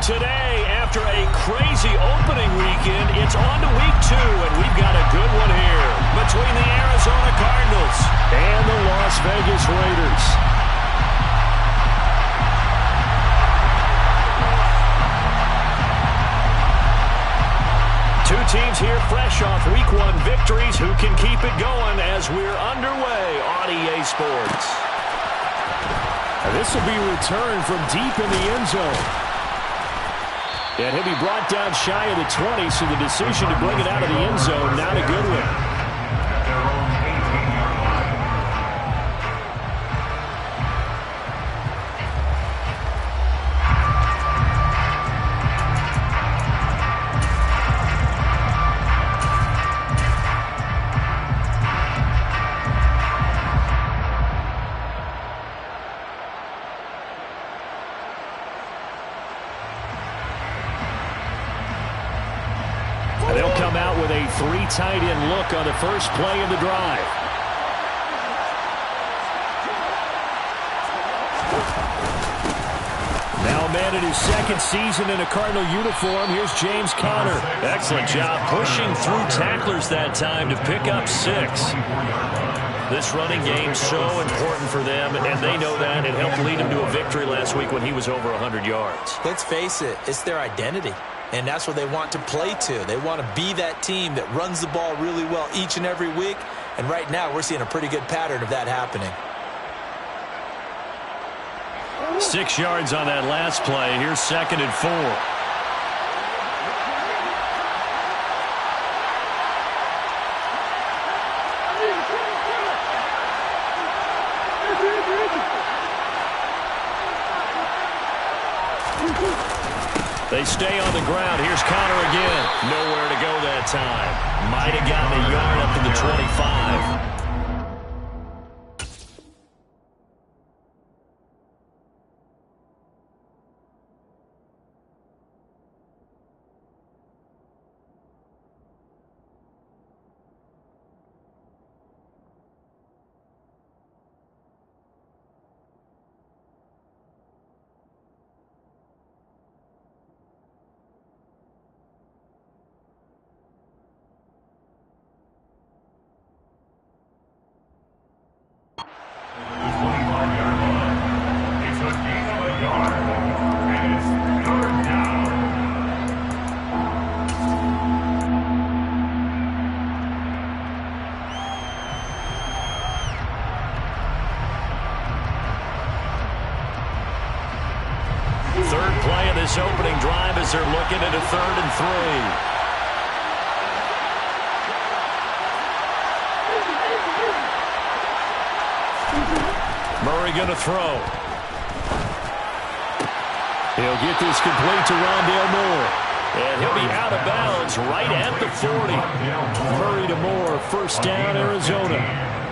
Today, after a crazy opening weekend, it's on to week 2, and we've got a good one here between the Arizona Cardinals and the Las Vegas Raiders. Two teams here fresh off week 1 victories. Who can keep it going as we're underway on EA Sports? This will be a return from deep in the end zone. And he'll be brought down shy of the 20, so the decision to bring it out of the end zone, not a good one. They'll come out with a 3 tight end look on the first play of the drive. Now a man in his 2nd season in a Cardinal uniform. Here's James Conner. Excellent job pushing through tacklers that time to pick up 6. This running game so important for them, and they know that. It helped lead them to a victory last week when he was over 100 yards. Let's face it, it's their identity. And that's what they want to play to. They want to be that team that runs the ball really well each and every week. And right now, we're seeing a pretty good pattern of that happening. 6 yards on that last play. Here's 2nd and 4. They stay on the ground. Here's Conner again. Nowhere to go that time. Might have gotten a yard up to the 25. Third play of this opening drive as they're looking at a 3rd and 3. Murray going to throw. He'll get this complete to Rondale Moore. And he'll be out of bounds right at the 40. Murray to Moore, 1st down, Arizona.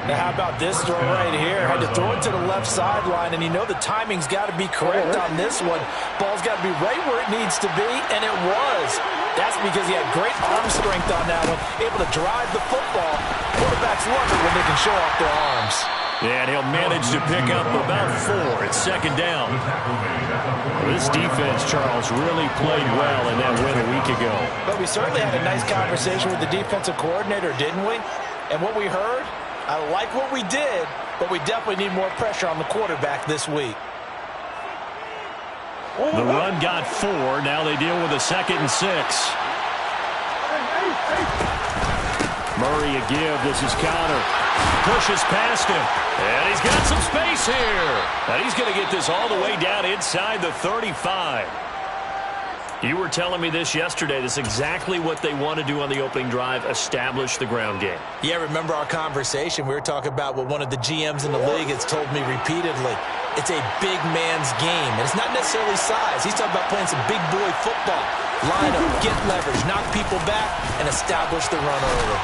Now, how about this throw right here? Had to throw it to the left sideline, and you know the timing's got to be correct on this one. Ball's got to be right where it needs to be, and it was. That's because he had great arm strength on that one, able to drive the football. Quarterbacks love it when they can show off their arms. And he'll manage to pick up about 4. It's 2nd down. This defense, Charles, really played well in that win a week ago. But we certainly had a nice conversation with the defensive coordinator, didn't we? And what we heard, I like what we did, but we definitely need more pressure on the quarterback this week. The run got 4. Now they deal with a 2nd and 6. Murray a give. This is Conner. Pushes past him. And he's got some space here. And he's going to get this all the way down inside the 35. You were telling me this yesterday. This is exactly what they want to do on the opening drive, establish the ground game. Yeah, remember our conversation. We were talking about what one of the GMs in the league has told me repeatedly. It's a big man's game. And it's not necessarily size. He's talking about playing some big boy football. Line up, get leverage, knock people back, and establish the run early.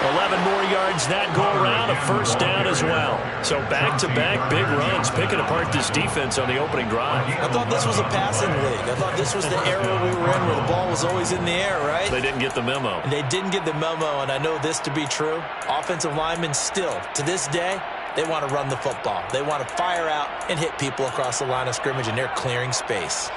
11 more yards that go around, a 1st down as well. So back-to-back big runs, picking apart this defense on the opening drive. I thought this was a passing league. I thought this was the era we were in where the ball was always in the air, right? They didn't get the memo. They didn't get the memo, and I know this to be true. Offensive linemen still, to this day, They want to run the football. They want to fire out and hit people across the line of scrimmage, and they're clearing space.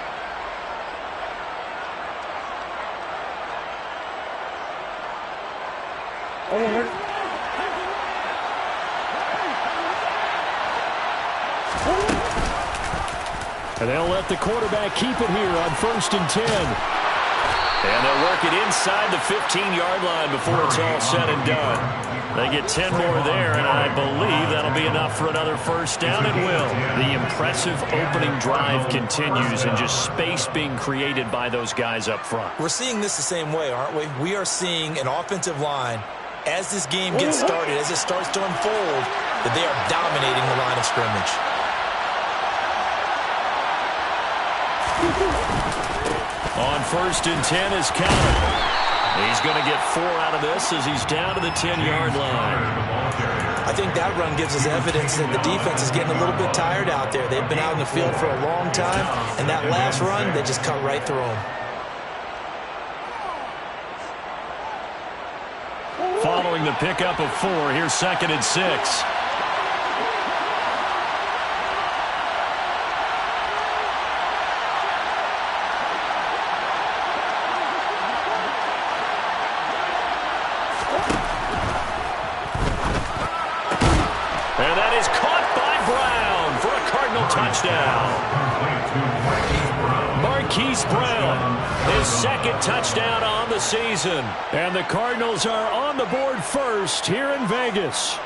And they'll let the quarterback keep it here on 1st and 10. And they'll work it inside the 15-yard line before it's all said and done. They get 10 more there, and I believe that'll be enough for another first down. It will. The impressive opening drive continues, and just space being created by those guys up front. We're seeing this the same way, aren't we? We are seeing an offensive line, as this game gets started, as it starts to unfold, that they are dominating the line of scrimmage. On 1st and 10 is counted. He's going to get 4 out of this as he's down to the 10-yard line. I think that run gives us evidence that the defense is getting a little bit tired out there. They've been out in the field for a long time, and that last run, they just cut right through them. Following the pickup of 4, here's 2nd and 6. Touchdown. Marquise Brown, his 2nd touchdown on the season. And the Cardinals are on the board first here in Vegas.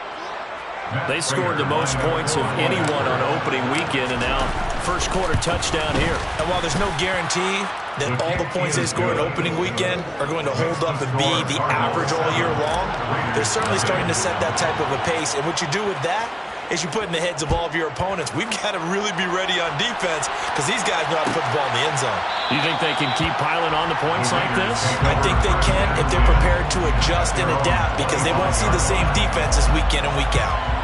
They scored the most points of anyone on opening weekend, and now first quarter touchdown here. And while there's no guarantee that all the points they score in opening weekend are going to hold up and be the average all year long, they're certainly starting to set that type of a pace. And what you do with that is you put in the heads of all of your opponents, we've got to really be ready on defense because these guys know how to put the ball in the end zone. You think they can keep piling on the points like this? I think they can if they're prepared to adjust and adapt because they won't see the same defenses week in and week out.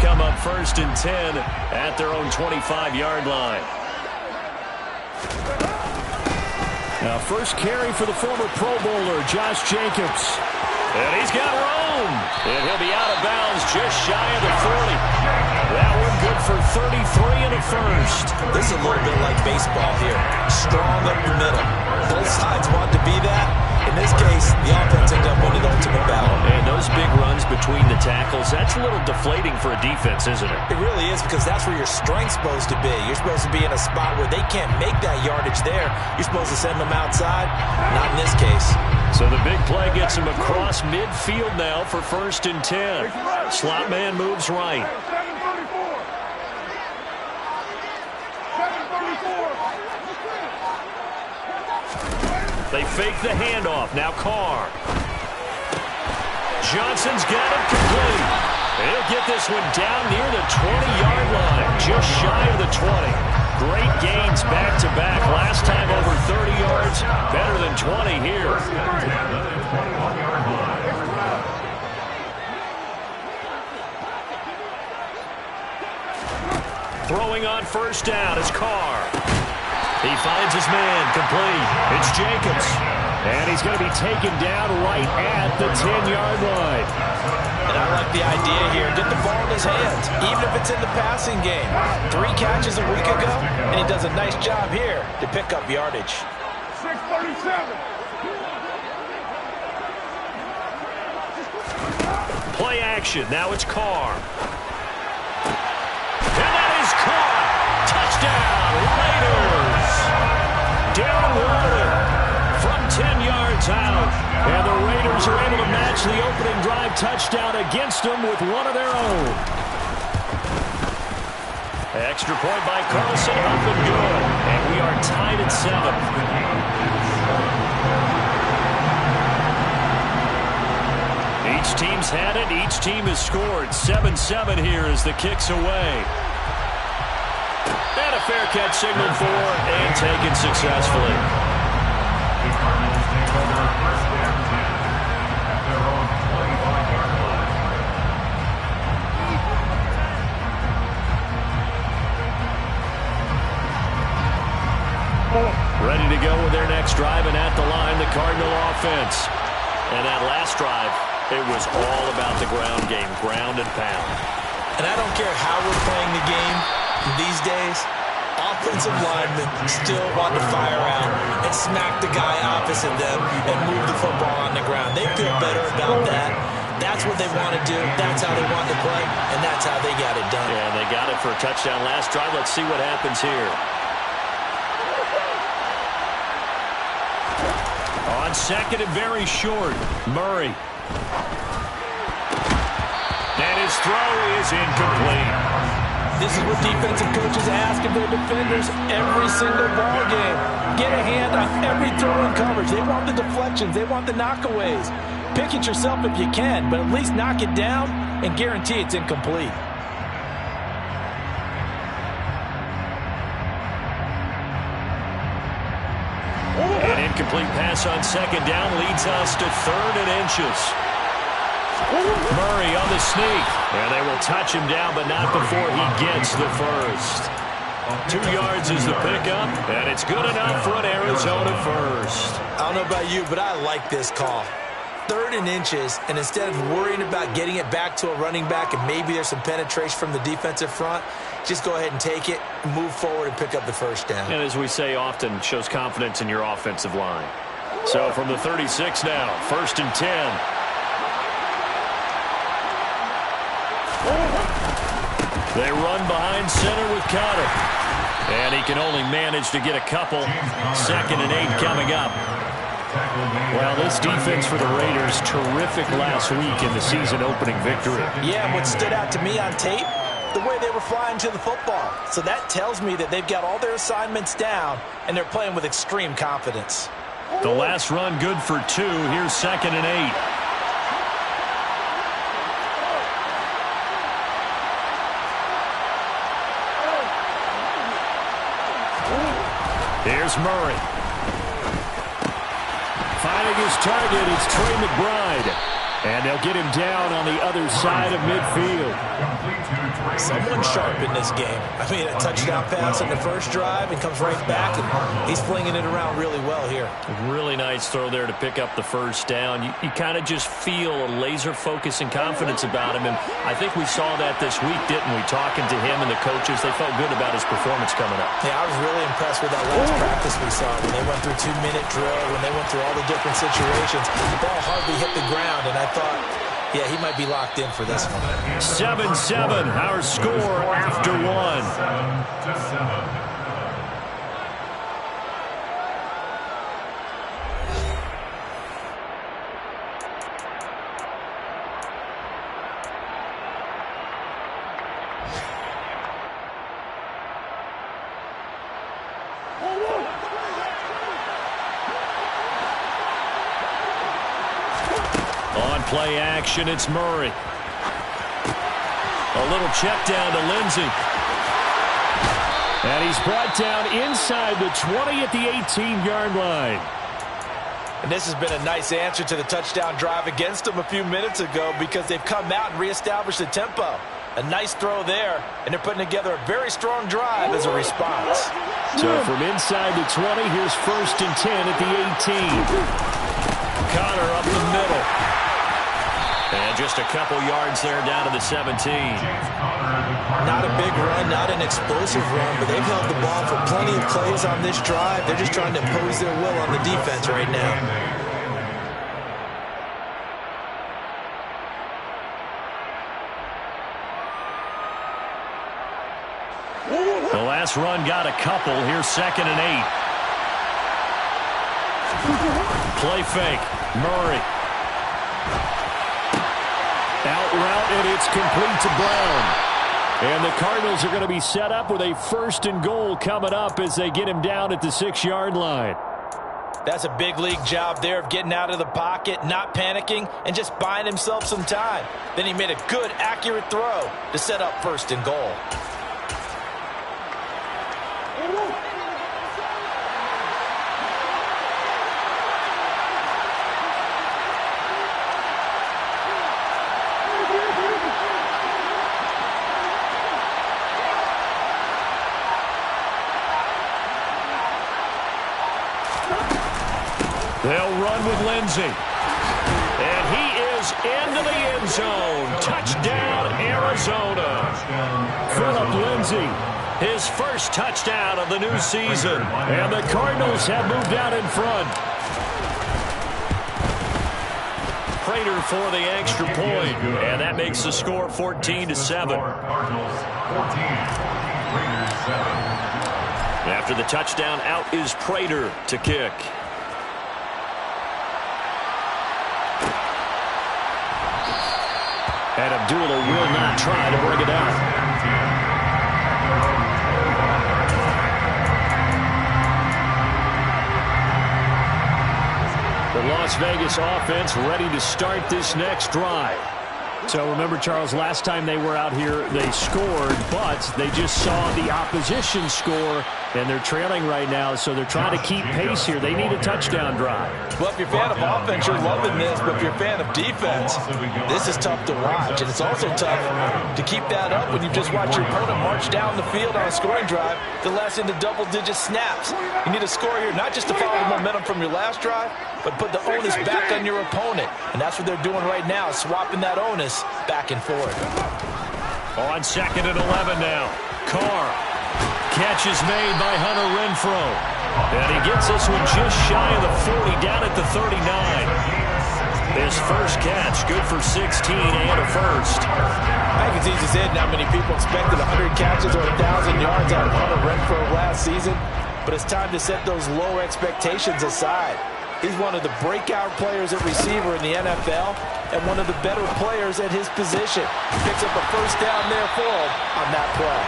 Come up 1st and 10 at their own 25-yard line. Now first carry for the former Pro Bowler, Josh Jacobs. And he's got room. And he'll be out of bounds just shy of the 40. That one good for 33 and a first. This is a little bit like baseball here. Strong up the middle. Both sides want to be that. In this case, the offense ends up winning the ultimate battle. And those big runs between the tackles, that's a little deflating for a defense, isn't it? It really is because that's where your strength's supposed to be. You're supposed to be in a spot where they can't make that yardage there. You're supposed to send them outside. Not in this case. So the big play gets him across midfield now for 1st and 10. Slot man moves right. They fake the handoff. Now Carr. Johnson's got it complete. He'll get this one down near the 20-yard line, just shy of the 20. Great gains back-to-back. Last time over 30 yards, better than 20 here. Throwing on 1st down is Carr. He finds his man, complete. It's Jacobs. And he's going to be taken down right at the 10-yard line. And I like the idea here. Get the ball in his hands, even if it's in the passing game. 3 catches a week ago, and he does a nice job here to pick up yardage. 637. Play action. Now it's Carr. And that is caught. Touchdown, Raiders. Darren Waller from 10 yards out. And the Raiders are able to match the opening drive touchdown against them with one of their own. Extra point by Carlson, up and good. And we are tied at 7. Each team's had it. Each team has scored. 7-7 here as the kick's away. And a fair catch signaled for and taken successfully. Ready to go with their next drive, and at the line, the Cardinal offense. And that last drive, it was all about the ground game, ground and pound. And I don't care how we're playing the game these days, offensive linemen still want to fire out and smack the guy opposite them and move the football on the ground. They feel better about that. That's what they want to do. That's how they want to play, and that's how they got it done. Yeah, and they got it for a touchdown last drive. Let's see what happens here. On second and very short, Murray. And his throw is incomplete. This is what defensive coaches ask of their defenders every single ball game. Get a hand on every throw in coverage. They want the deflections. They want the knockaways. Pick it yourself if you can, but at least knock it down and guarantee it's incomplete. An incomplete pass on second down leads us to 3rd and inches. Murray on the sneak. And they will touch him down, but not before he gets the first. 2 yards is the pickup, and it's good enough for an Arizona first. I don't know about you, but I like this call. 3rd and inches, and instead of worrying about getting it back to a running back and maybe there's some penetration from the defensive front, just go ahead and take it, move forward, and pick up the first down. And as we say often, shows confidence in your offensive line. So from the 36 now, 1st and 10. They run behind center with Cotter. And he can only manage to get a couple. 2nd and 8 coming up. Well, this defense for the Raiders, terrific last week in the season-opening victory. Yeah, what stood out to me on tape, the way they were flying to the football. So that tells me that they've got all their assignments down, and they're playing with extreme confidence. The last run good for 2. Here's 2nd and 8. Here's Murray. Finding his target, it's Trey McBride. And they'll get him down on the other side of midfield. Someone sharp in this game. I mean, a touchdown pass in the first drive and comes right back, and he's flinging it around really well here. Really nice throw there to pick up the first down. You kind of just feel a laser focus and confidence about him, and I think we saw that this week, didn't we? Talking to him and the coaches, they felt good about his performance coming up. Yeah, I was really impressed with that last practice we saw when they went through 2-minute drill, when they went through all the different situations. The ball hardly hit the ground, and I thought, yeah, he might be locked in for this one. 7-7, our score after 1. 7-7. Play action, it's Murray. A little check down to Lindsey. And he's brought down inside the 20 at the 18-yard line. And this has been a nice answer to the touchdown drive against them a few minutes ago because they've come out and reestablished the tempo. A nice throw there, and they're putting together a very strong drive as a response. So from inside the 20, here's 1st and 10 at the 18. Connor up the middle. And just a couple yards there down to the 17. Not a big run, not an explosive run, but they've held the ball for plenty of plays on this drive. They're just trying to impose their will on the defense right now. The last run got a couple. Here's 2nd and 8. Play fake. Murray. Out route, and it's complete to Brown. And the Cardinals are going to be set up with a 1st and goal coming up as they get him down at the 6-yard line. That's a big league job there of getting out of the pocket, not panicking, and just buying himself some time. Then he made a good, accurate throw to set up 1st and goal. They'll run with Lindsey. And he is into the end zone. Touchdown, Arizona. Phillip Lindsey. His first touchdown of the new season. And the Cardinals have moved out in front. Prater for the extra point. And that makes the score 14-7. After the touchdown, out is Prater to kick. And Abdullah will not try to bring it out. The Las Vegas offense ready to start this next drive. So remember, Charles, last time they were out here, they scored, but they just saw the opposition score, and they're trailing right now, so they're trying to keep pace here. They need a touchdown drive. Well, if you're a fan of offense, you're loving this, but if you're a fan of defense, this is tough to watch, and it's also tough to keep that up when you just watch your opponent march down the field on a scoring drive that lasts into double-digit snaps. You need a score here, not just to follow the momentum from your last drive, but put the onus back on your opponent, and that's what they're doing right now, swapping that onus back and forth. On 2nd and 11 now. Carr. Catch is made by Hunter Renfrow. And he gets this one just shy of the 40, down at the 39. His first catch, good for 16 and a first. I think it's easy said how many people expected 100 catches or 1,000 yards out of Hunter Renfrow last season. But it's time to set those low expectations aside. He's one of the breakout players at receiver in the NFL and one of the better players at his position. Picks up a first down there for him on that play.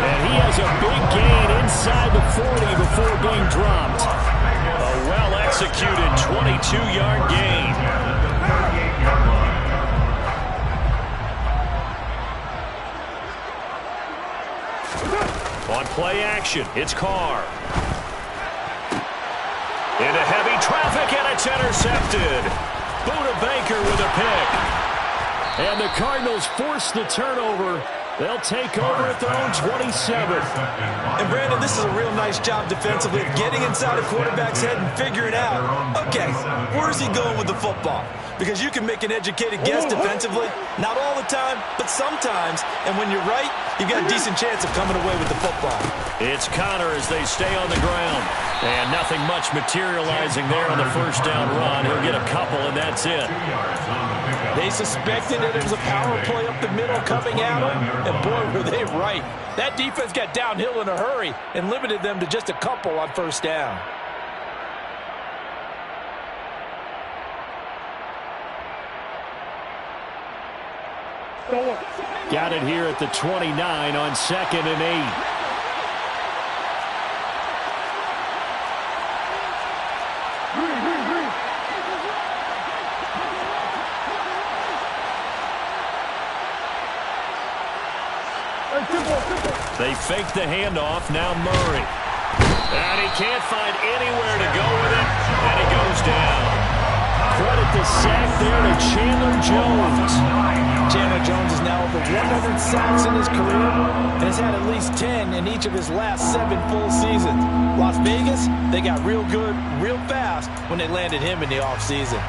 And he has a big gain inside the 40 before being dropped. A well-executed 22-yard gain. On play action, it's Carr. Into heavy traffic, and it's intercepted. Buda Baker with a pick. And the Cardinals force the turnover. They'll take over at their own 27. And, Brandon, this is a real nice job defensively of getting inside a quarterback's head and figuring out, okay, where's he going with the football? Because you can make an educated guess defensively. Not all the time, but sometimes. And when you're right, you've got a decent chance of coming away with the football. It's Connor as they stay on the ground. And nothing much materializing there on the first down run. He'll get a couple, and that's it. They suspected that it was a power play up the middle coming at them, and boy, were they right. That defense got downhill in a hurry and limited them to just a couple on first down. Got it here at the 29 on 2nd and 8. They fake the handoff, now Murray. And he can't find anywhere to go with it, and he goes down. Credit the sack there to Chandler Jones. Chandler Jones is now over 100 sacks in his career and has had at least 10 in each of his last 7 full seasons. Las Vegas, they got real good, real fast when they landed him in the offseason.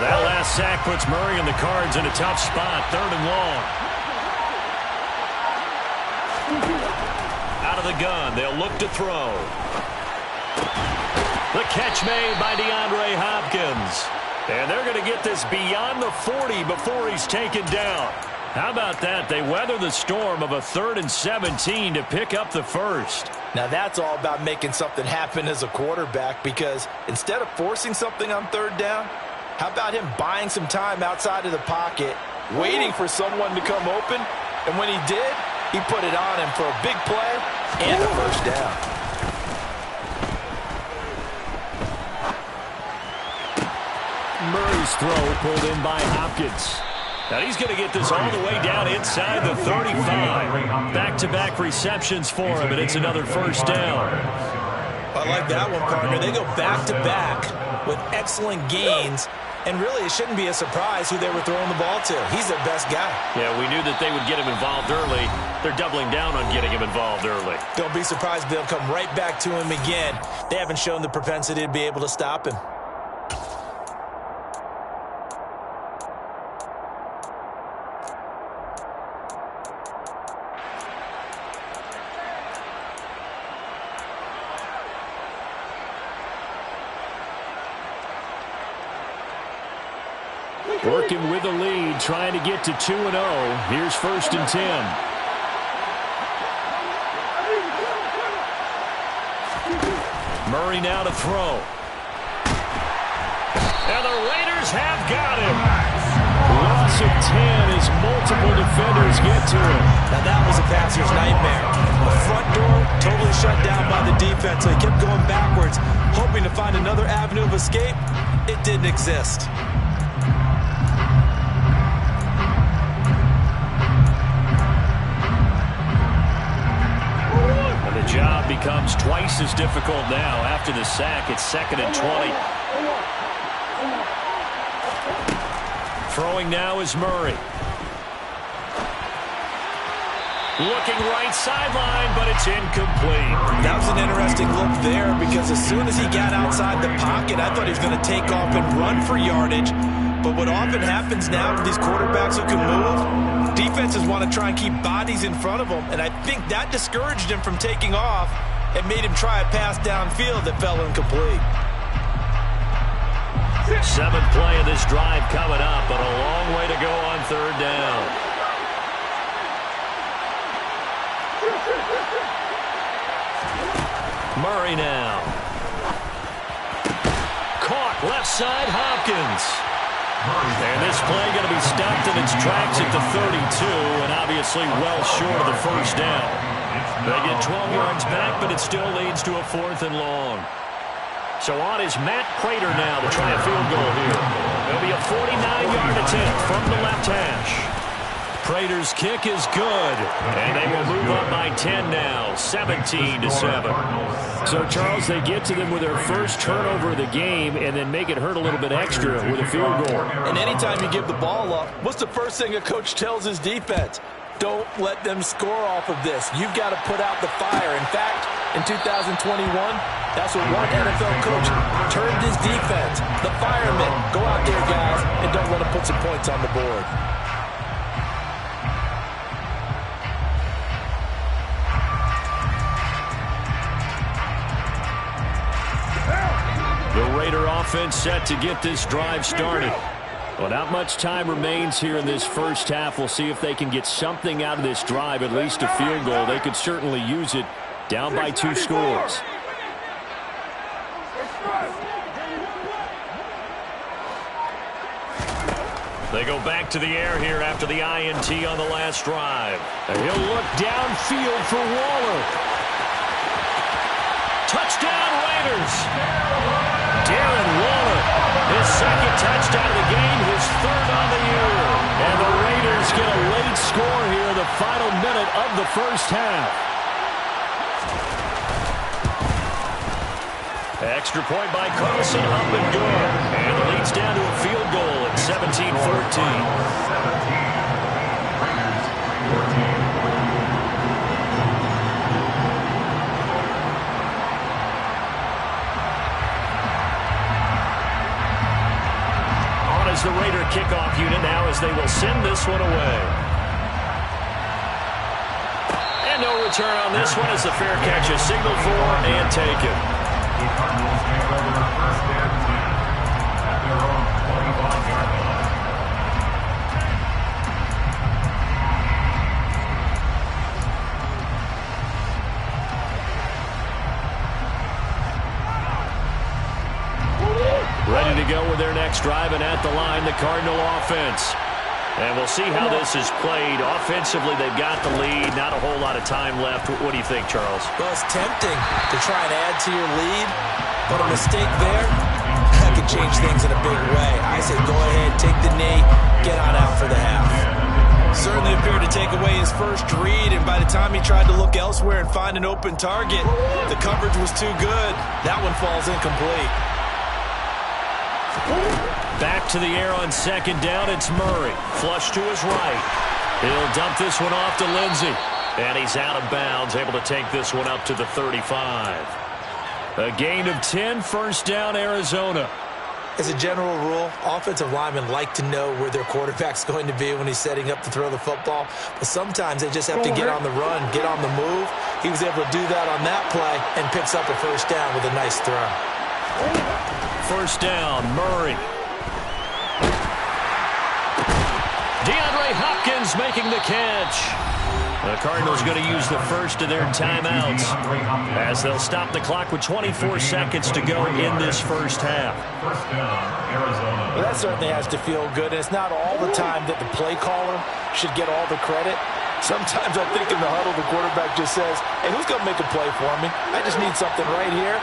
That last sack puts Murray and the Cards in a tough spot, 3rd and long. Out of the gun, they'll look to throw. The catch made by DeAndre Hopkins. And they're going to get this beyond the 40 before he's taken down. How about that? They weather the storm of a 3rd and 17 to pick up the first. Now that's all about making something happen as a quarterback, because instead of forcing something on 3rd down, how about him buying some time outside of the pocket, waiting for someone to come open, and when he did, he put it on him for a big play and a first down. Murray's throw pulled in by Hopkins. Now he's going to get this all the way down inside the 35. Back-to-back receptions for him, and it's another first down. I like that one, partner. They go back-to-back. with excellent gains. And really, it shouldn't be a surprise who they were throwing the ball to. He's their best guy. Yeah, we knew that they would get him involved early. They're doubling down on getting him involved early. Don't be surprised if they'll come right back to him again. They haven't shown the propensity to be able to stop him. Working with a lead, trying to get to 2-0. Here's 1st and 10. Murray now to throw. And the Raiders have got him. Loss of 10 as multiple defenders get to him. Now that was a passer's nightmare. The front door totally shut down by the defense, so he kept going backwards, hoping to find another avenue of escape. It didn't exist. The job becomes twice as difficult now after the sack. It's 2nd and 20. Throwing now is Murray. Looking right sideline, but it's incomplete. That was an interesting look there because as soon as he got outside the pocket, I thought he was going to take off and run for yardage. But what often happens now with these quarterbacks who can move, defenses want to try and keep bodies in front of them, and I think that discouraged him from taking off and made him try a pass downfield that fell incomplete. 7th play of this drive coming up, but a long way to go on 3rd down. Murray now. Caught left side, Hopkins. And this play going to be stopped in its tracks at the 32, and obviously well short of the 1st down. They get 12 yards back, but it still leads to a 4th and long. So on is Matt Prater now to try a field goal here. It'll be a 49-yard attempt from the left hash. Prater's kick is good, and they will move up by 10 now, 17-7. So, Charles, they get to them with their first turnover of the game and then make it hurt a little bit extra with a field goal. And anytime you give the ball up, what's the first thing a coach tells his defense? Don't let them score off of this. You've got to put out the fire. In fact, in 2021, that's what one NFL coach termed his defense. The firemen. Go out there, guys, and don't let them put some points on the board. The Raider offense set to get this drive started. Well, not much time remains here in this first half. We'll see if they can get something out of this drive, at least a field goal. They could certainly use it, down by 2 scores. They go back to the air here after the INT on the last drive. And he'll look downfield for Waller. Touchdown, Raiders! Darren Waller, his 2nd touchdown of the game, his 3rd on the year. And the Raiders get a late score here in the final minute of the first half. Extra point by Carlson, up and good. And the lead's down to a field goal at 17-14. The Raider kickoff unit now as they will send this one away. And no return on this one as the fair catch is signaled for and taken. The Cardinals take over the 1st and 10 at their own 21-yard line. Ready to go with their next drive, and at the line, the Cardinal offense. And we'll see how this is played. Offensively, they've got the lead. Not a whole lot of time left. What do you think, Charles? Well, it's tempting to try and add to your lead, but a mistake there, that could change things in a big way. I say go ahead, take the knee, get on out for the half. Certainly appeared to take away his first read, and by the time he tried to look elsewhere and find an open target, the coverage was too good. That one falls incomplete. Back to the air on second down. It's Murray. Flush to his right. He'll dump this one off to Lindsey. And he's out of bounds, able to take this one up to the 35. A gain of 10, first down, Arizona. As a general rule, offensive linemen like to know where their quarterback's going to be when he's setting up to throw the football. But sometimes they just have to get on the run, get on the move. He was able to do that on that play and picks up a first down with a nice throw. First down, Murray. DeAndre Hopkins making the catch. The Cardinals going to use the first of their timeouts as they'll stop the clock with 24 seconds to go in this first half. First down, Arizona. Well, that certainly has to feel good. And it's not all the time that the play caller should get all the credit. Sometimes I think in the huddle the quarterback just says, hey, who's going to make a play for me? I just need something right here.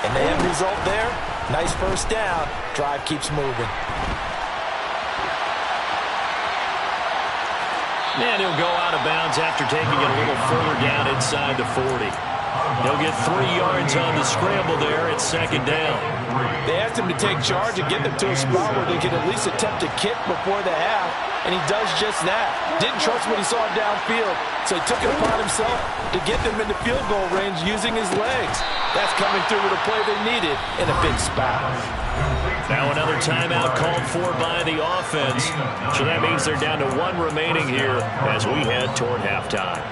And the end result there, nice first down. Drive keeps moving. And he'll go out of bounds after taking it a little further down inside the 40. He'll get 3 yards on the scramble there at second down. They asked him to take charge and get them to a spot where they could at least attempt a kick before the half, and he does just that. Didn't trust what he saw downfield, so he took it upon himself to get them into field goal range using his legs. That's coming through with a play they needed in a big spot. Now another timeout called for by the offense. So that means they're down to 1 remaining here as we head toward halftime.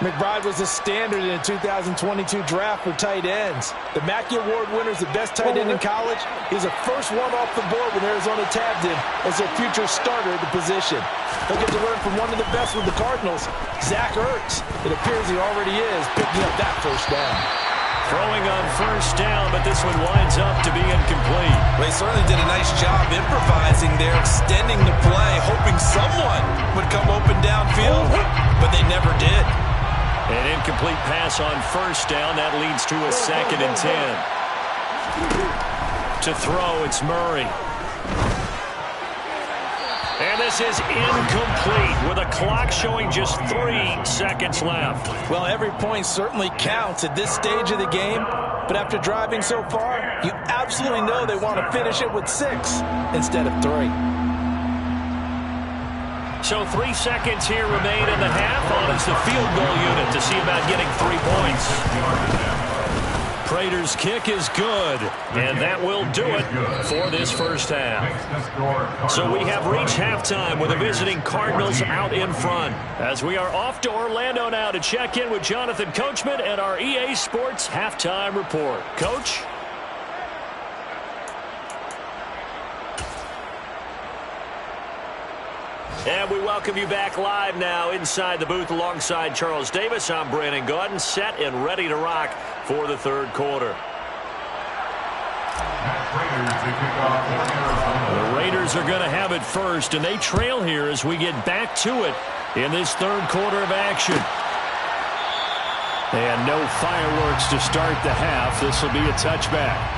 McBride was a standard in the 2022 draft for tight ends. The Mackey Award winner is the best tight end in college. He's the first one off the board when Arizona tabbed him as their future starter at the position. He'll get to learn from one of the best with the Cardinals, Zach Ertz. It appears he already is picking up that first down. Throwing on first down, but this one winds up to be incomplete. They certainly did a nice job improvising there, extending the play, hoping someone would come open downfield, but they never did. An incomplete pass on first down. That leads to a 2nd and 10. To throw, it's Murray. And this is incomplete with a clock showing just 3 seconds left. Well, every point certainly counts at this stage of the game, but after driving so far, you absolutely know they want to finish it with 6 instead of 3. So 3 seconds here remain in the half. On is the field goal unit to see about getting 3 points. Prater's kick is good, and that will do it for this first half. So we have reached halftime with the visiting Cardinals out in front. As we are off to Orlando now to check in with Jonathan Coachman and our EA Sports Halftime Report. Coach? And we welcome you back live now inside the booth alongside Charles Davis. I'm Brandon Gaudin, set and ready to rock for the third quarter. The Raiders are going to have it first, and they trail here as we get back to it in this third quarter of action. And no fireworks to start the half. This will be a touchback.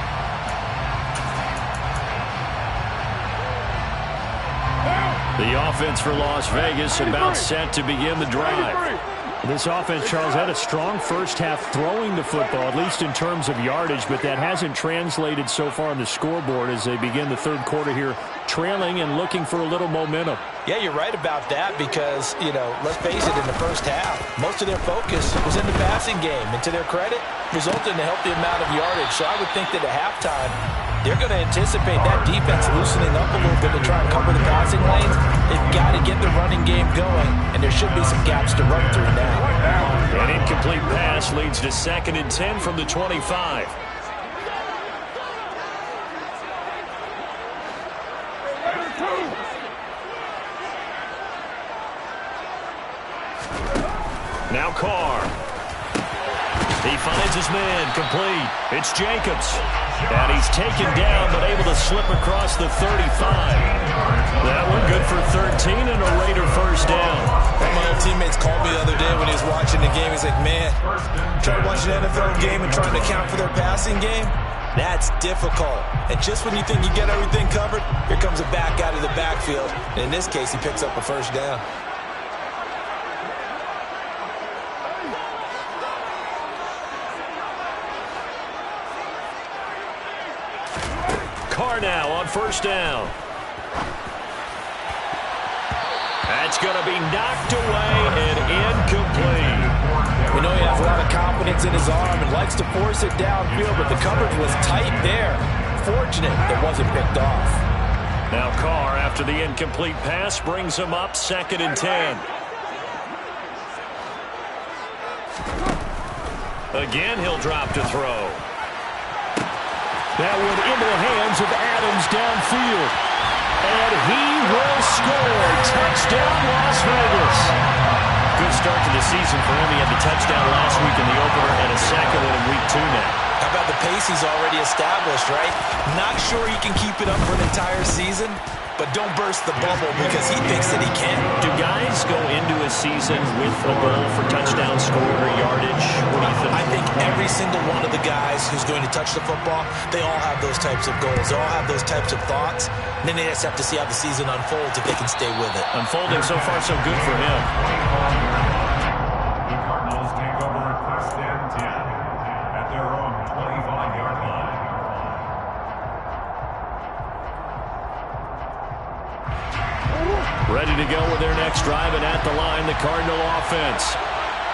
The offense for Las Vegas about set to begin the drive. This offense, Charles, had a strong first half throwing the football, at least in terms of yardage, but that hasn't translated so far on the scoreboard as they begin the third quarter here, trailing and looking for a little momentum. Yeah, you're right about that because, you know, let's face it, in the first half, most of their focus was in the passing game. And to their credit, resulted in a healthy amount of yardage. So I would think that at halftime, they're going to anticipate that defense loosening up a little bit to try and cover the passing lanes. They've got to get the running game going, and there should be some gaps to run through now. An incomplete pass leads to 2nd and 10 from the 25. Now Carr. He finds his man, complete. It's Jacobs. And he's taken down, but able to slip across the 35. That one good for 13 and a Raider first down. One of my old teammates called me the other day when he was watching the game. He's like, man, trying to watch an NFL game and trying to account for their passing game, that's difficult. And just when you think you get everything covered, here comes a back out of the backfield. And in this case, he picks up a first down. Carr now on first down. That's going to be knocked away and incomplete. We know he has a lot of confidence in his arm and likes to force it downfield, but the coverage was tight there. Fortunate it wasn't picked off. Now Carr, after the incomplete pass, brings him up 2nd and 10. Again, he'll drop to throw. That one into the hands of Adams downfield. And he will score. Touchdown, Las Vegas. Good start to the season for him. He had the touchdown last week in the opener and a second one in week 2 now. How about the pace he's already established, right? Not sure he can keep it up for an entire season, but don't burst the bubble because he thinks that he can. Do guys go into a season with a goal for touchdown score or yardage? What do you think? I think every single one of the guys who's going to touch the football, they all have those types of goals. They all have those types of thoughts. And then they just have to see how the season unfolds if they can stay with it. Unfolding so far so good for him. The Cardinals take over at 1st and 10 at their own 25-yard line. Ready to go with their next drive, and at the line, the Cardinal offense.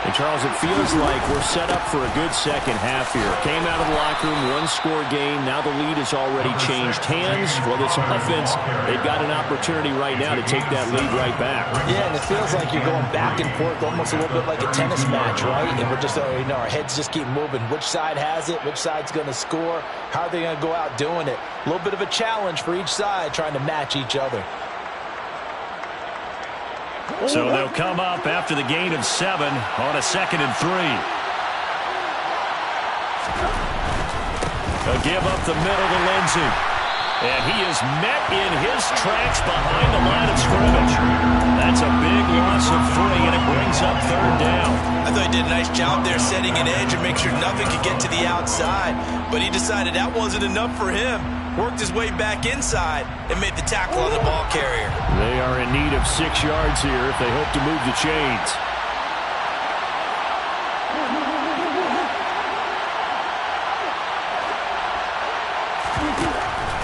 And, Charles, it feels like we're set up for a good second half here. Came out of the locker room, one-score game. Now the lead has already changed hands. Well, this offense, they've got an opportunity right now to take that lead right back. Yeah, and it feels like you're going back and forth almost a little bit like a tennis match, right? And we're just, our heads just keep moving. Which side has it? Which side's going to score? How are they going to go out doing it? A little bit of a challenge for each side trying to match each other. So they'll come up after the gain of 7 on a 2nd and 3. A give up the middle to Lindsey. And he is met in his tracks behind the line of scrimmage. That's a big loss of 3, and it brings up 3rd down. I thought he did a nice job there setting an edge and make sure nothing could get to the outside. But he decided that wasn't enough for him. Worked his way back inside and made the tackle on the ball carrier. They are in need of 6 yards here if they hope to move the chains.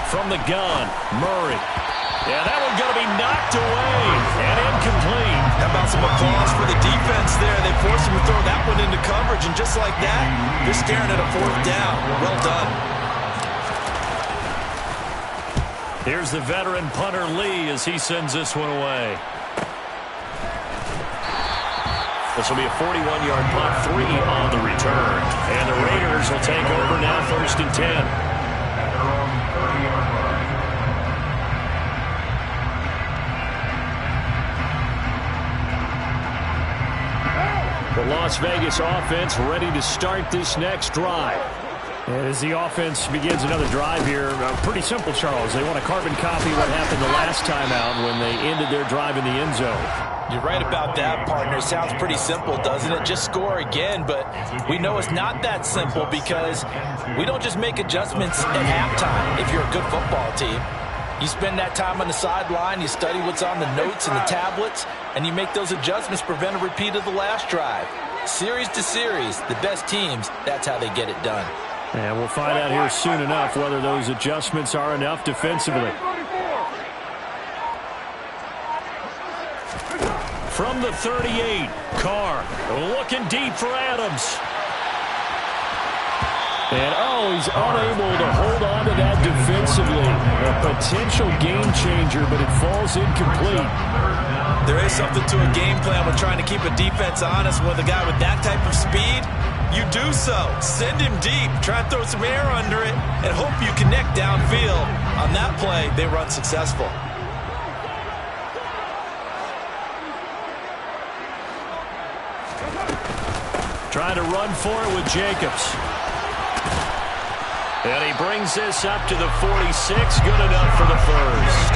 From the gun, Murray. Yeah, that one's going to be knocked away and incomplete. How about some applause for the defense there? They forced him to throw that one into coverage, and just like that, they're staring at a 4th down. Well done. Here's the veteran punter Lee as he sends this one away. This will be a 41-yard punt, 3 on the return. And the Raiders will take over now 1st and 10. At their own 30-yard line. The Las Vegas offense ready to start this next drive. And as the offense begins another drive here, pretty simple, Charles. They want to carbon copy what happened the last time out when they ended their drive in the end zone. You're right about that, partner. Sounds pretty simple, doesn't it? Just score again, but we know it's not that simple because we don't just make adjustments at halftime if you're a good football team. You spend that time on the sideline, you study what's on the notes and the tablets, and you make those adjustments, prevent a repeat of the last drive. Series to series, the best teams, that's how they get it done. And we'll find out here soon enough whether those adjustments are enough defensively. From the 38, Carr looking deep for Adams. And, he's unable to hold on to that defensively. A potential game changer, but it falls incomplete. There is something to a game plan with trying to keep a defense honest with a guy with that type of speed. You do so. Send him deep. Try and throw some air under it and hope you connect downfield. On that play, they run successful. Trying to run for it with Jacobs. And he brings this up to the 46. Good enough for the first.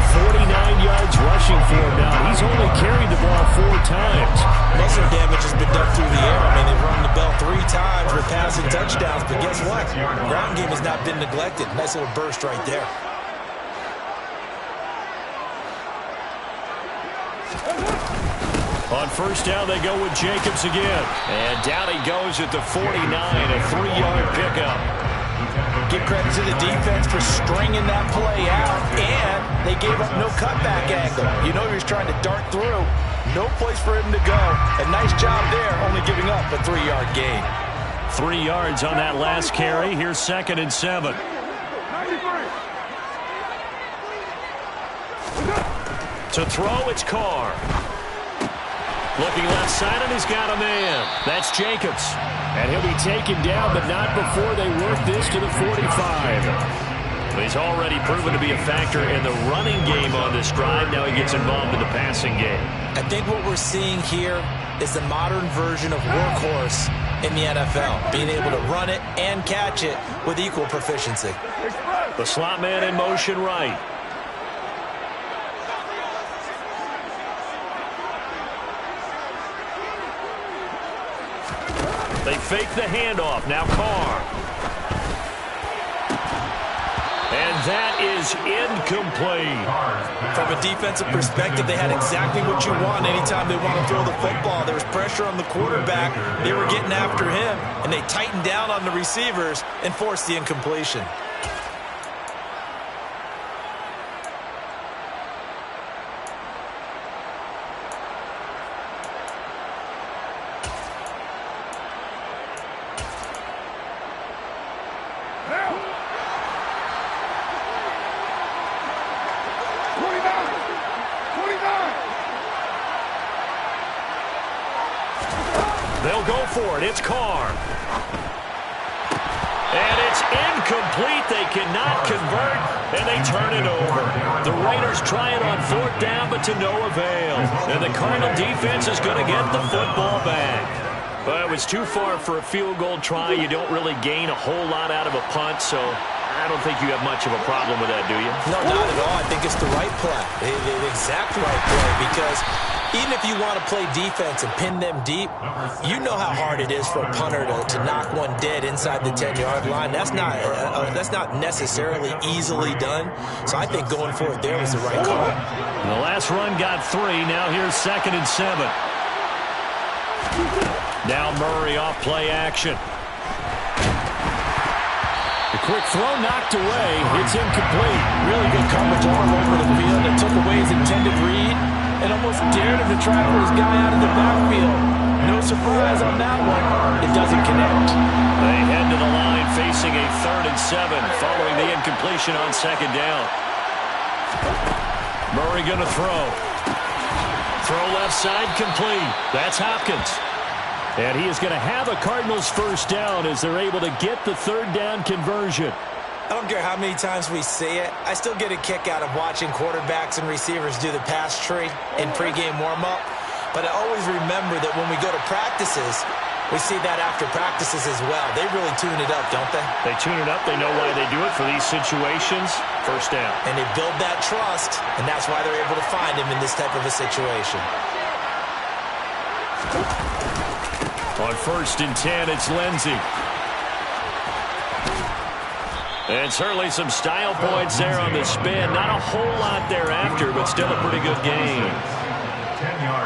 49 yards rushing for him now. He's only carried the ball 4 times. Muscle damage has been done through the air. I mean, they've rung the bell 3 times with passing touchdowns. But guess what? Ground game has not been neglected. Nice little burst right there. On first down, they go with Jacobs again. And down he goes at the 49, a 3-yard pickup. Give credit to the defense for stringing that play out, and they gave up no cutback angle. You know he was trying to dart through. No place for him to go. A nice job there, only giving up a 3-yard gain. 3 yards on that last carry. Here's 2nd and 7. To throw, it's Carr. Looking left side, and he's got a man. That's Jacobs. And he'll be taken down, but not before they work this to the 45. He's already proven to be a factor in the running game on this drive. Now he gets involved in the passing game. I think what we're seeing here is the modern version of workhorse in the NFL, being able to run it and catch it with equal proficiency. The slot man in motion right. They fake the handoff. Now Carr. And that is incomplete. From a defensive perspective, they had exactly what you want anytime they want to throw the football. There was pressure on the quarterback. They were getting after him, and they tightened down on the receivers and forced the incompletion. They'll go for it. It's Carr. And it's incomplete. They cannot convert, and they turn it over. The Raiders try it on 4th down, but to no avail. And the Cardinal defense is going to get the football back. But it was too far for a field goal try. You don't really gain a whole lot out of a punt, so I don't think you have much of a problem with that, do you? No, not at all. I think it's the right play, the exact right play, because even if you want to play defense and pin them deep, you know how hard it is for a punter to knock one dead inside the 10-yard line. That's not necessarily easily done. So I think going for it there was the right call. The last run got 3. Now here's 2nd and 7. Now Murray off play action. The quick throw knocked away. It's incomplete. Really good coverage all over the field. It took away his intended read and almost dared him to try for his guy out of the backfield. No surprise on that one. It doesn't connect. They head to the line facing a 3rd and 7 following the incompletion on 2nd down. Murray going to throw. Throw left side complete. That's Hopkins. And he is going to have a Cardinals 1st down as they're able to get the 3rd down conversion. I don't care how many times we see it. I still get a kick out of watching quarterbacks and receivers do the pass tree in pregame warm-up. But I always remember that when we go to practices, we see that after practices as well. They really tune it up, don't they? They tune it up. They know why they do it for these situations. 1st down. And they build that trust, and that's why they're able to find him in this type of a situation. On 1st and 10, it's Lindsey. And certainly some style points there on the spin. Not a whole lot thereafter, but still a pretty good game.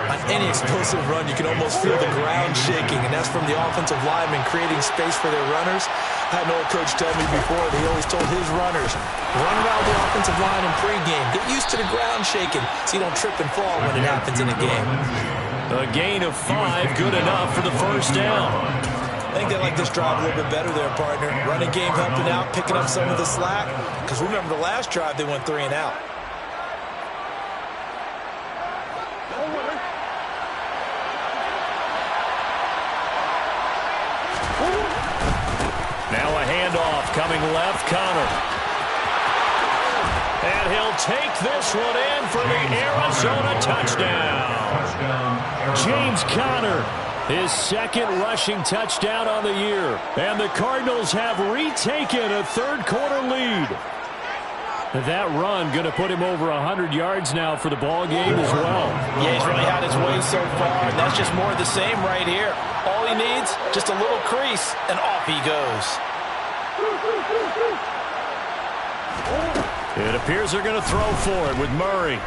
On any explosive run, you can almost feel the ground shaking, and that's from the offensive linemen creating space for their runners. I had an old coach tell me before that he always told his runners, run around the offensive line in pregame. Get used to the ground shaking so you don't trip and fall when it happens in a game. A gain of 5, good enough for the 1st down. I think they like this drive a little bit better there, partner. Running game helping out, picking up some of the slack. Because remember the last drive, they went 3 and out. Now a handoff coming left, Connor. And he'll take this one in for the Arizona touchdown. James Conner, his 2nd rushing touchdown on the year. And the Cardinals have retaken a 3rd quarter lead. That run going to put him over 100 yards now for the ball game as well. Yeah, he's really had his way so far, and that's just more of the same right here. All he needs, just a little crease, and off he goes. It appears they're going to throw for it with Murray.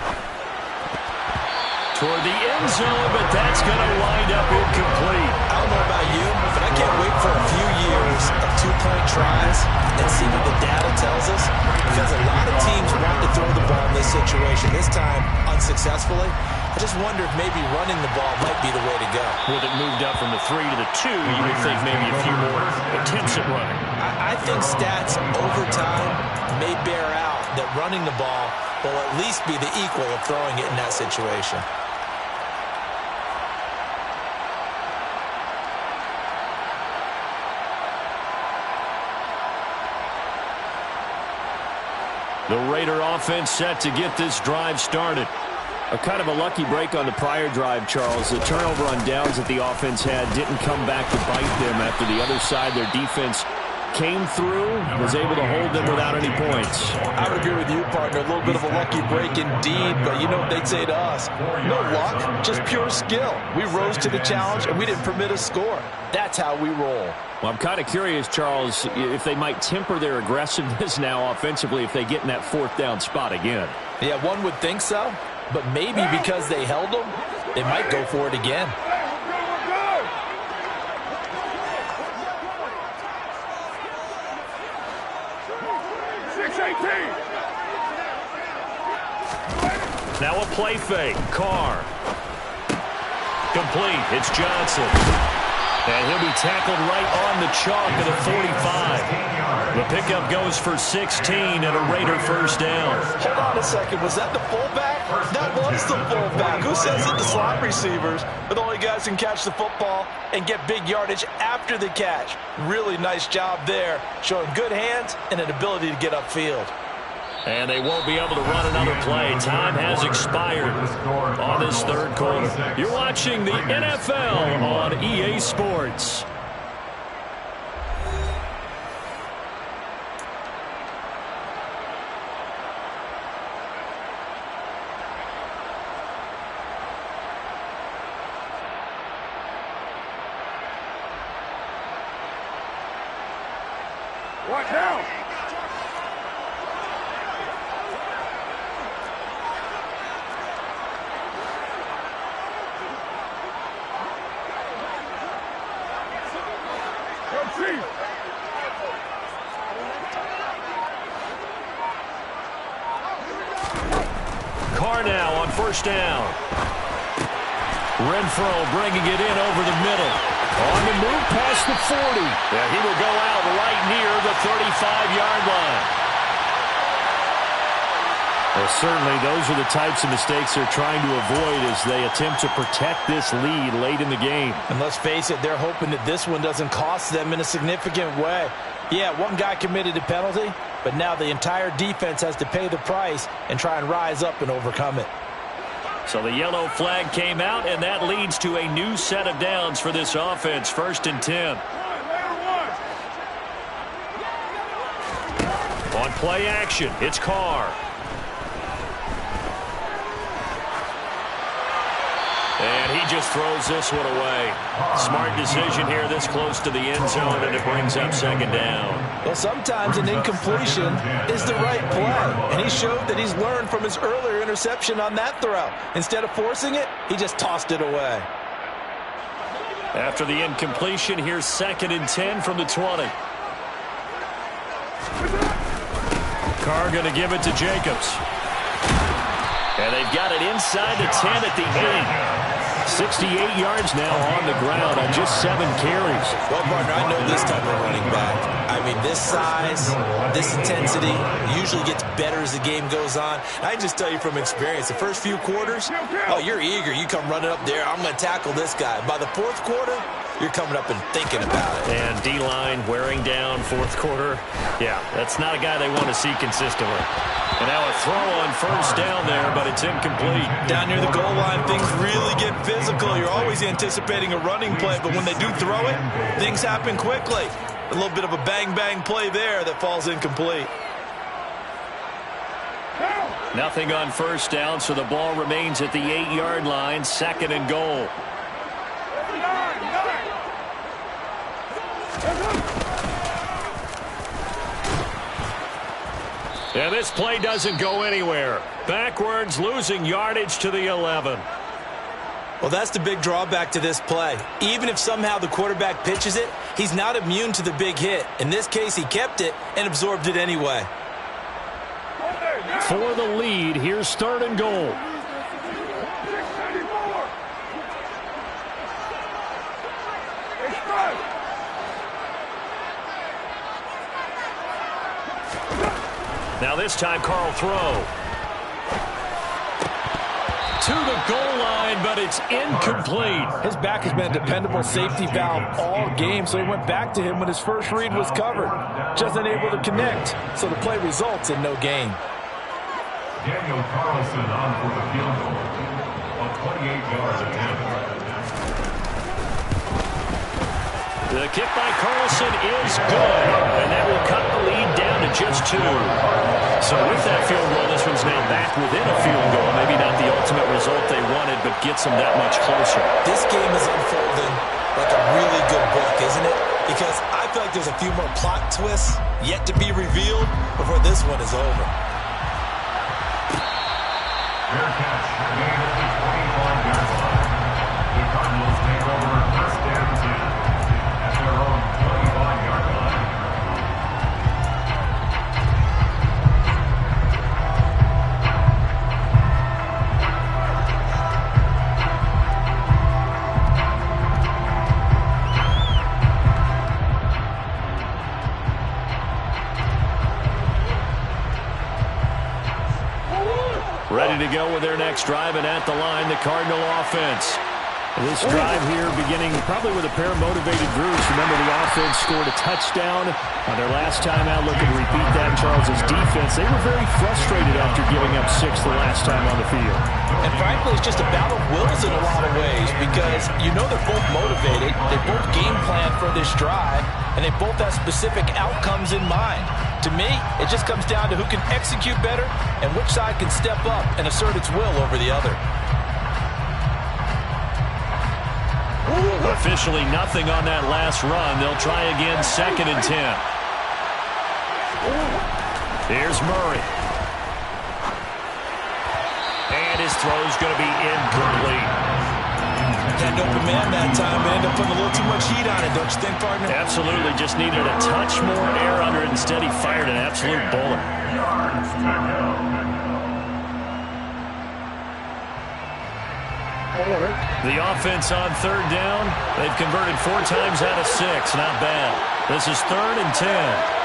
Toward the end zone, but that's going to wind up incomplete. don't know about you, but I can't wait for a few years of two-point tries and see what the data tells us, because a lot of teams want to throw the ball in this situation, this time unsuccessfully. I just wonder if maybe running the ball might be the way to go. With it moved up from the 3 to the 2, you would think maybe a few more attempts at running. I think stats over time may bear out that running the ball will at least be the equal of throwing it in that situation. The Raider offense set to get this drive started. A kind of a lucky break on the prior drive, Charles. The turnover on downs that the offense had didn't come back to bite them after the other side. Their defense came through, was able to hold them without any points. I would agree with you, partner. A little bit of a lucky break indeed, but you know what they'd say to us? No luck, just pure skill. We rose to the challenge, and we didn't permit a score. That's how we roll. Well, I'm kind of curious, Charles, if they might temper their aggressiveness now offensively if they get in that fourth down spot again. Yeah, one would think so, but maybe because they held them, they might go for it again. Now a play fake. Carr. Complete. It's Johnson. And he'll be tackled right on the chalk at the 45. The pickup goes for 16 and a Raider first down. Hold on a second. Was that the fullback? That was the fullback. Who says that the slot receivers are the only guys who can catch the football and get big yardage after the catch? Really nice job there, showing good hands and an ability to get upfield. And they won't be able to run another play. Time has expired on this third quarter. You're watching the NFL on EA Sports. What now? Carr now on first down. Renfro bringing it in over the middle. On the move past the 40. Yeah, he will go out right near the 35-yard line. Well, certainly those are the types of mistakes they're trying to avoid as they attempt to protect this lead late in the game. And let's face it, they're hoping that this one doesn't cost them in a significant way. Yeah, one guy committed a penalty, but now the entire defense has to pay the price and try and rise up and overcome it. So the yellow flag came out, and that leads to a new set of downs for this offense. 1st and 10. On play action, it's Carr. And he just throws this one away. Smart decision here this close to the end zone, and it brings up 2nd down. Well, sometimes an incompletion is the right play, and he showed that he's learned from his earlier interception on that throw. Instead of forcing it, he just tossed it away. After the incompletion, here's 2nd and 10 from the 20. Carr going to give it to Jacobs. And they've got it inside the 10 at the 8. 68 yards now on the ground on just 7 carries. Well, partner, I know this type of running back. I mean, this size, this intensity usually gets better as the game goes on. I can just tell you from experience, the first few quarters, oh, you're eager. You come running up there, I'm going to tackle this guy. By the 4th quarter, you're coming up and thinking about it. And D-line wearing down 4th quarter. Yeah, that's not a guy they want to see consistently. And now a throw on first down there, but it's incomplete. Down near the goal line, things really get physical. You're always anticipating a running play, but when they do throw it, things happen quickly. A little bit of a bang-bang play there that falls incomplete. Nothing on first down, so the ball remains at the 8-yard line, 2nd and goal. And this play doesn't go anywhere. Backwards, losing yardage to the 11. Well, that's the big drawback to this play. Even if somehow the quarterback pitches it, he's not immune to the big hit. In this case, he kept it and absorbed it anyway. For the lead, here's 3rd and goal. Now this time, Carl throw. To the goal line, but it's incomplete. His back has been a dependable safety valve all game, so he went back to him when his first read was covered. Just unable to connect, so the play results in no gain. Daniel Carlson on for the field goal. A 28-yard attempt. The kick by Carlson is good, and that will cut the lead down to just 2. So with that field goal, this one's now back within a field goal. Maybe not the ultimate result they wanted, but gets them that much closer. This game is unfolding like a really good book, isn't it? Because I feel like there's a few more plot twists yet to be revealed before this one is over. Fair catch. Gain of the 25-yard line. The Cardinals take over 1st and 10 at their own 25-yard line. Ready to go with their next drive, and at the line, the Cardinal offense. This drive here beginning probably with a pair of motivated groups. Remember, the offense scored a touchdown on their last time out. Looking to repeat that in Charles's defense. They were very frustrated after giving up 6 the last time on the field. And frankly, it's just a battle of wills in a lot of ways because you know they're both motivated. They both game plan for this drive, and they both have specific outcomes in mind. To me, it just comes down to who can execute better and which side can step up and assert its will over the other. Officially nothing on that last run. They'll try again, 2nd and 10. Here's Murray. And his throw's going to be incomplete. Had an open man that time, but ended up putting a little too much heat on it, don't you think, partner? Absolutely. Just needed a touch more air under it. Instead, he fired an absolute bullet. The offense on 3rd down. They've converted 4 times out of 6. Not bad. This is 3rd and 10.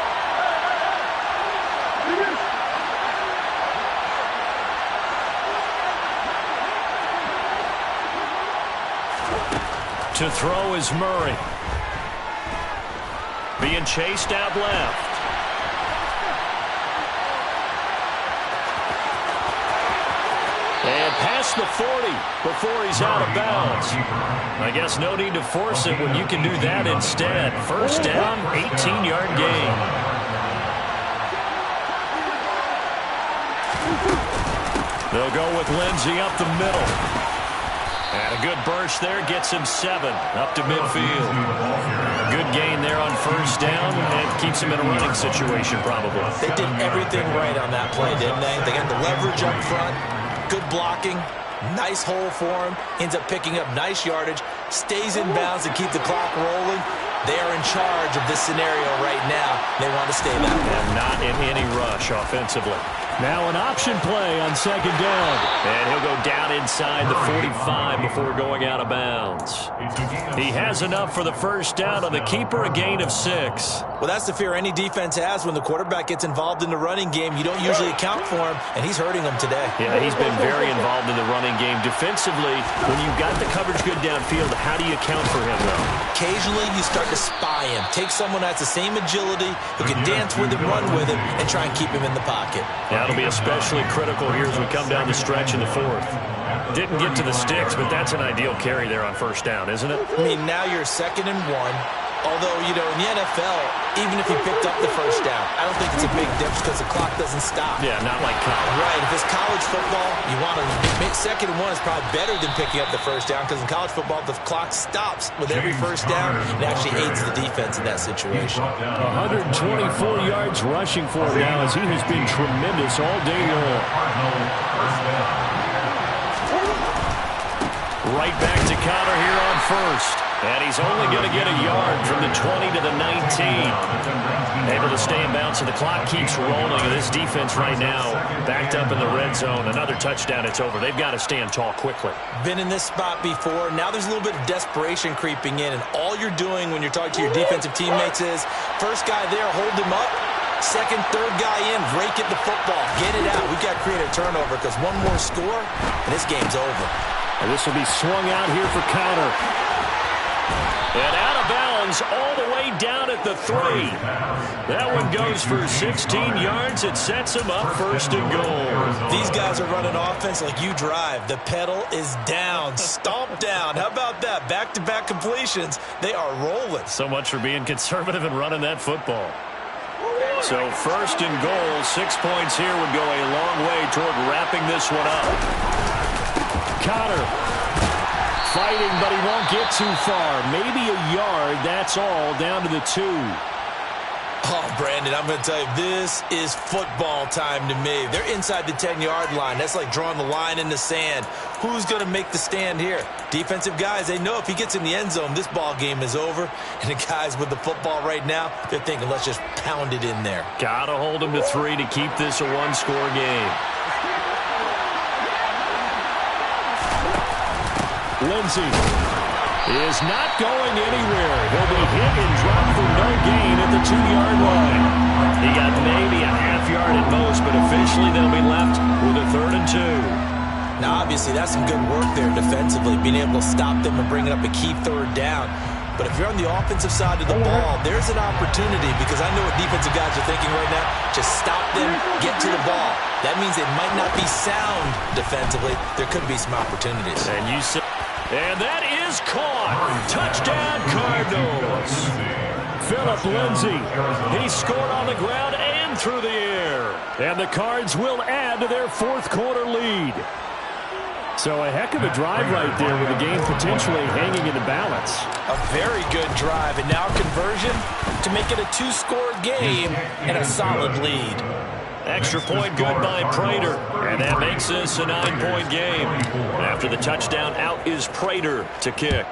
To throw is Murray. Being chased out left. And past the 40 before he's out of bounds. I guess no need to force it when you can do that instead. 1st down, 18-yard gain. They'll go with Lindsey up the middle. And a good burst there gets him 7 up to midfield. Good gain there on 1st down, and keeps him in a running situation probably. They did everything right on that play, didn't they? They got the leverage up front, good blocking, nice hole for him, ends up picking up nice yardage, stays in bounds to keep the clock rolling. They are in charge of this scenario right now. They want to stay that way. And not in any rush offensively. Now an option play on 2nd down. And he'll go down inside the 45 before going out of bounds. He has enough for the 1st down on the keeper, a gain of 6. Well, that's the fear any defense has when the quarterback gets involved in the running game. You don't usually account for him, and he's hurting them today. Yeah, he's been very involved in the running game. Defensively, when you've got the coverage good downfield, how do you account for him, though? Occasionally, you start to spy him. Take someone that's the same agility, who can dance with him, run with him, and try and keep him in the pocket. That'll be especially critical here as we come down the stretch in the 4th. Didn't get to the sticks, but that's an ideal carry there on 1st down, isn't it? I mean, now you're 2nd and 1. Although, you know, in the NFL, even if he picked up the 1st down, I don't think it's a big difference because the clock doesn't stop. Yeah, not like college. Right. If it's college football, you want to make 2nd and 1 is probably better than picking up the 1st down because in college football, the clock stops with every 1st down. It actually aids the defense in that situation. 124 yards rushing for him now as he has been tremendous all day long. Right back to Connor here on first. And he's only going to get a yard from the 20 to the 19. Able to stay in bounds, so the clock keeps rolling. And this defense right now backed up in the red zone. Another touchdown, it's over. They've got to stand tall quickly. Been in this spot before. Now there's a little bit of desperation creeping in. And all you're doing when you're talking to your defensive teammates is, first guy there, hold him up. Second, third guy in, rake it the football. Get it out. We've got to create a turnover because one more score, and this game's over. And this will be swung out here for Connor. And out of bounds all the way down at the 3. That one goes for 16 yards. It sets him up first and goal. These guys are running offense like you drive. The pedal is down, stomp down. How about that? Back-to-back completions. They are rolling. So much for being conservative and running that football. So first and goal, 6 points here would go a long way toward wrapping this one up. Connor fighting, but he won't get too far. Maybe a yard, that's all, down to the 2. Oh, Brandon, I'm going to tell you, this is football time to me. They're inside the 10-yard line. That's like drawing the line in the sand. Who's going to make the stand here? Defensive guys, they know if he gets in the end zone, this ball game is over. And the guys with the football right now, they're thinking, let's just pound it in there. Got to hold him to 3 to keep this a one-score game. Lindsey is not going anywhere. He'll be hit and dropped for no gain at the 2-yard line. He got maybe a half yard at most, but officially they'll be left with a 3rd and 2. Now, obviously, that's some good work there defensively, being able to stop them and bringing up a key 3rd down. But if you're on the offensive side of the ball, there's an opportunity, because I know what defensive guys are thinking right now. Just stop them, get to the ball. That means they might not be sound defensively. There could be some opportunities. And that is caught. Touchdown, Cardinals. Phillip Lindsay, he scored on the ground and through the air. And the Cards will add to their 4th quarter lead. So a heck of a drive right there with the game potentially hanging in the balance. A very good drive, and now conversion to make it a 2-score game and a solid lead. Extra point good by Prater, and that makes this a 9-point game. After the touchdown, out is Prater to kick.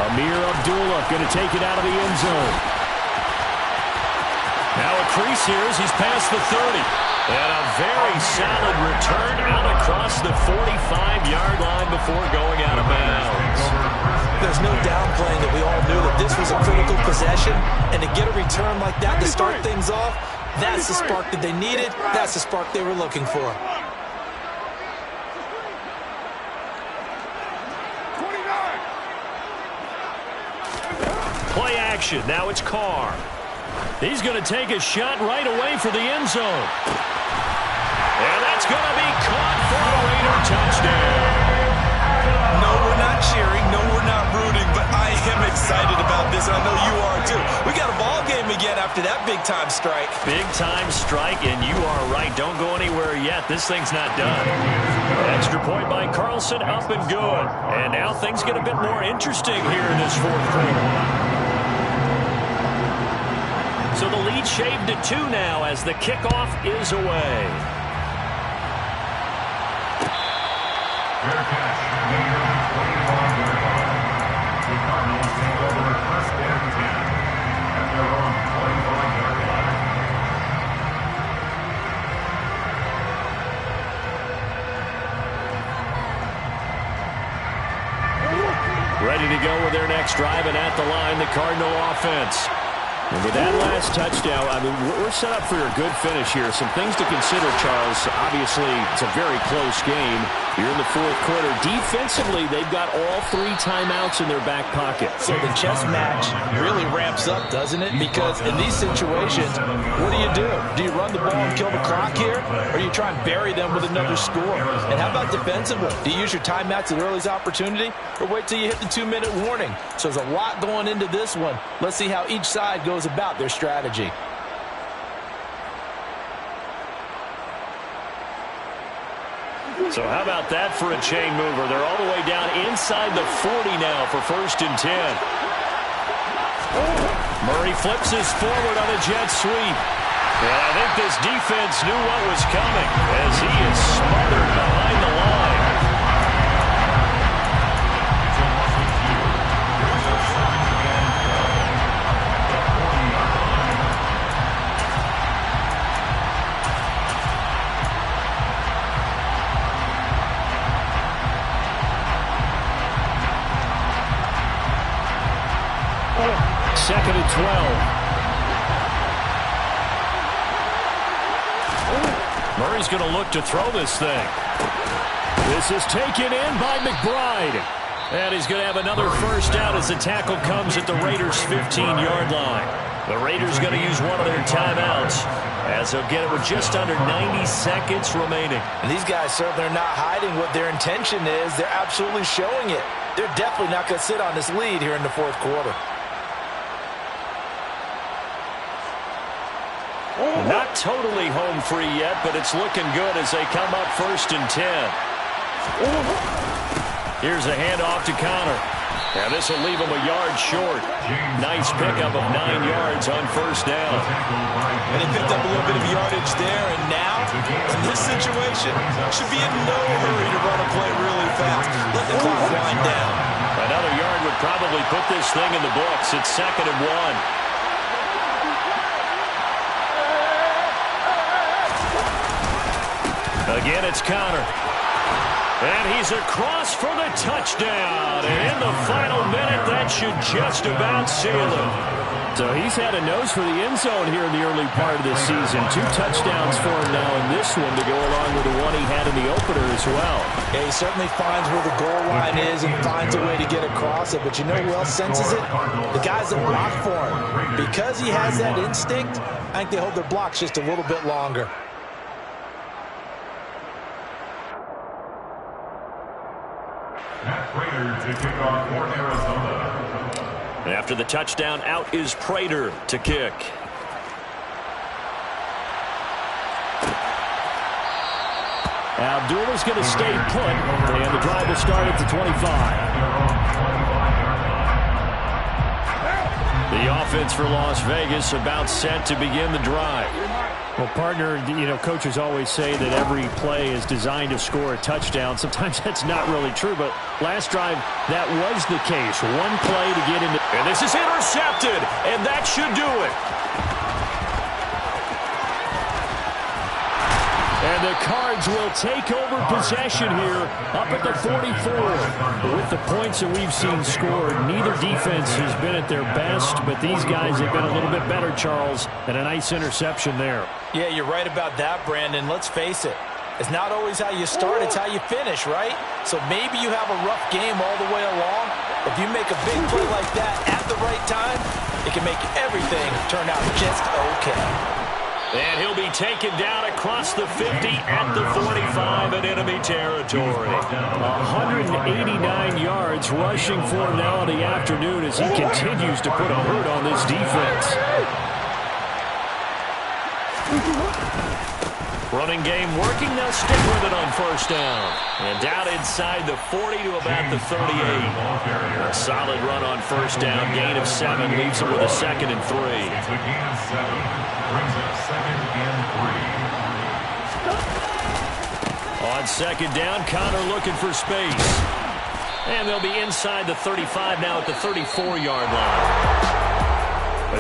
Amir Abdullah going to take it out of the end zone. Now a crease here as he's past the 30. And a very solid return out across the 45-yard line before going out of bounds. There's no downplaying that we all knew that this was a critical possession, and to get a return like that to start things off, that's the spark that they needed. That's the spark they were looking for. Play action. Now it's Carr. He's going to take a shot right away for the end zone. And that's going to be caught for a Raider touchdown. No, we're not cheering. No, we're not rooting. But I am excited about this, and I know you are too. We got a ball game again after that big-time strike. Big-time strike, and you are right. Don't go anywhere yet. This thing's not done. Extra point by Carlson, up and good. And now things get a bit more interesting here in this 4th quarter. So the lead shaved to 2 now as the kickoff is away. Fair catch. Near the 25-yard line. The Cardinals take over at 1st and 10 at their own 25-yard line. Ready to go with their next drive, and at the line, the Cardinal offense. And with that last touchdown, I mean, we're set up for a good finish here. Some things to consider, Charles. Obviously, it's a very close game. You're in the 4th quarter. Defensively, they've got all 3 timeouts in their back pocket. So the chess match really ramps up, doesn't it? Because in these situations, what do? Do you run the ball and kill the clock here? Or you try and bury them with another score? And how about defensively? Do you use your timeouts at the earliest opportunity? Or wait till you hit the 2-minute warning? So there's a lot going into this one. Let's see how each side goes about their strategy. So how about that for a chain mover? They're all the way down inside the 40 now for 1st and 10. Murray flips this forward on a jet sweep. And I think this defense knew what was coming as he is smothered behind the line. Second and 12. Murray's going to look to throw this thing. This is taken in by McBride. And he's going to have another first down as the tackle comes at the Raiders' 15-yard line. The Raiders going to use one of their timeouts as they'll get it with just under 90 seconds remaining. And these guys certainly are not hiding what their intention is. They're absolutely showing it. They're definitely not going to sit on this lead here in the fourth quarter. Not totally home free yet, but it's looking good as they come up 1st and 10. Here's a handoff to Connor. And this will leave him a yard short. Nice pickup of 9 yards on first down. And he picked up a little bit of yardage there, and now, in this situation, should be in no hurry to run a play really fast. Let the clock wind down. Another yard would probably put this thing in the books. It's 2nd and 1. Again, it's Connor. And he's across for the touchdown. And in the final minute, that should just about seal it. So he's had a nose for the end zone here in the early part of this season. 2 touchdowns for him now in this one to go along with the one he had in the opener as well. Yeah, he certainly finds where the goal line is and finds a way to get across it. But you know who else senses it? The guys that block for him. Because he has that instinct, I think they hold their blocks just a little bit longer. Prater to kick off for Arizona. And after the touchdown, out is Prater to kick. Abdullah's going to stay put, and the drive will start at the 25. The offense for Las Vegas about set to begin the drive. Well, partner, you know, coaches always say that every play is designed to score a touchdown. Sometimes that's not really true, but last drive, that was the case. One play to get into... And this is intercepted, and that should do it. And the Cards will take over possession here up at the 44. With the points that we've seen scored, neither defense has been at their best, but these guys have been a little bit better, Charles, and a nice interception there. Yeah, you're right about that, Brandon. Let's face it. It's not always how you start, it's how you finish, right? So maybe you have a rough game all the way along. If you make a big play like that at the right time, it can make everything turn out just okay. And he'll be taken down across the 50 at the 45 in enemy territory. 189 yards rushing for him now in the afternoon as he continues to put a hurt on this defense. Running game working. They'll stick with it on first down. And down inside the 40 to about the 38. A solid run on first down. Gain of 7 leaves him with a 2nd and 3. It's a gain of 7. Brings up 2nd and 3. On second down, Connor looking for space. And they'll be inside the 35 now at the 34-yard line.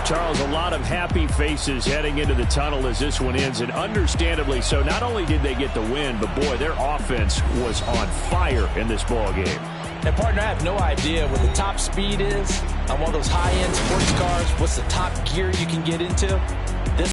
Charles, a lot of happy faces heading into the tunnel as this one ends, and understandably so. Not only did they get the win, but boy, their offense was on fire in this ball game. And partner, I have no idea what the top speed is on one of those high-end sports cars. What's the top gear you can get into?